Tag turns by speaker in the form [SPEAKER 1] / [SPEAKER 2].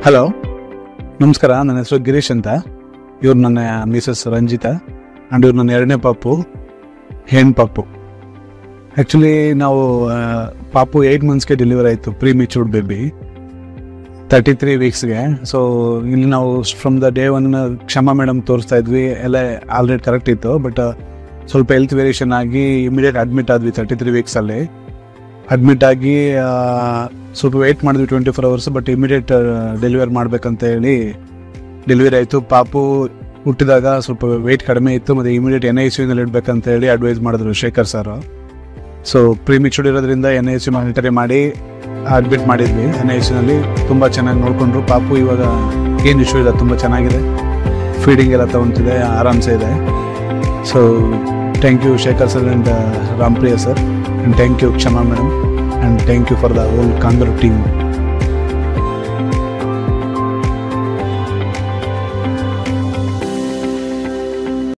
[SPEAKER 1] Hello, ನಮಸ್ಕಾರ. ನನ್ನ ಹೆಸರು ಗಿರೀಶ್ ಅಂತ. ಇವ್ರು ನನ್ನ ಮಿಸಸ್ ರಂಜಿತಾ ಆ್ಯಂಡ್ ಇವ್ರು ನನ್ನ ಎರಡನೇ ಪಾಪು, ಹೆಣ್ಣು ಪಾಪು. ಆ್ಯಕ್ಚುಲಿ ನಾವು ಪಾಪು 8 ಮಂತ್ಸ್ಗೆ ಡೆಲಿವರಿ ಆಯಿತು, ಪ್ರೀ ಮೆಚೂರ್ಡ್ ಬೇಬಿ 33 ವೀಕ್ಸ್ಗೆ. ಸೊ ಇಲ್ಲಿ ನಾವು from the day one Kshama madam ತೋರಿಸ್ತಾ ಇದ್ವಿ, ಎಲ್ಲ ಆಲ್ರೆಡಿ ಕರೆಕ್ಟ್ ಇತ್ತು. ಬಟ್ ಸ್ವಲ್ಪ ಹೆಲ್ತ್ ವೇರಿಯೇಷನ್ ಆಗಿ ಇಮಿಡಿಯೇಟ್ ಅಡ್ಮಿಟ್ ಆದ್ವಿ 33 ವೀಕ್ಸಲ್ಲಿ. ಅಡ್ಮಿಟ್ ಆಗಿ ಸ್ವಲ್ಪ ವೆಯ್ಟ್ ಮಾಡಿದ್ವಿ 24 ಅವರ್ಸ್. ಬಟ್ ಇಮಿಡಿಯೇಟ್ ಡೆಲಿವರಿ ಮಾಡ್ಬೇಕಂತ ಹೇಳಿ ಡೆಲಿವರಿ ಆಯಿತು. ಪಾಪು ಹುಟ್ಟಿದಾಗ ಸ್ವಲ್ಪ ವೆಯ್ಟ್ ಕಡಿಮೆ ಇತ್ತು, ಮತ್ತು ಇಮಿಡಿಯೇಟ್ NICU ಇಡಬೇಕಂತ ಹೇಳಿ ಅಡ್ವೈಸ್ ಮಾಡಿದ್ರು Shekhar sir. So prematured ಇರೋದ್ರಿಂದ NICU ಮಾನಿಟರಿ ಮಾಡಿ ಅಡ್ಮಿಟ್ ಮಾಡಿದ್ವಿ. NICU ತುಂಬ ಚೆನ್ನಾಗಿ ನೋಡಿಕೊಂಡ್ರು. ಪಾಪು ಇವಾಗ ಏನು ಇಶ್ಯೂ ಇಲ್ಲ, ತುಂಬ ಚೆನ್ನಾಗಿದೆ, ಫೀಡಿಂಗ್ ಎಲ್ಲ ತೊಗೊತಿದೆ, ಆರಾಮ್ಸೆ ಇದೆ. So thank you Shekhar sir and Rampriya sir, and thank you Kshama madam, and thank you for the whole Kangaroo team.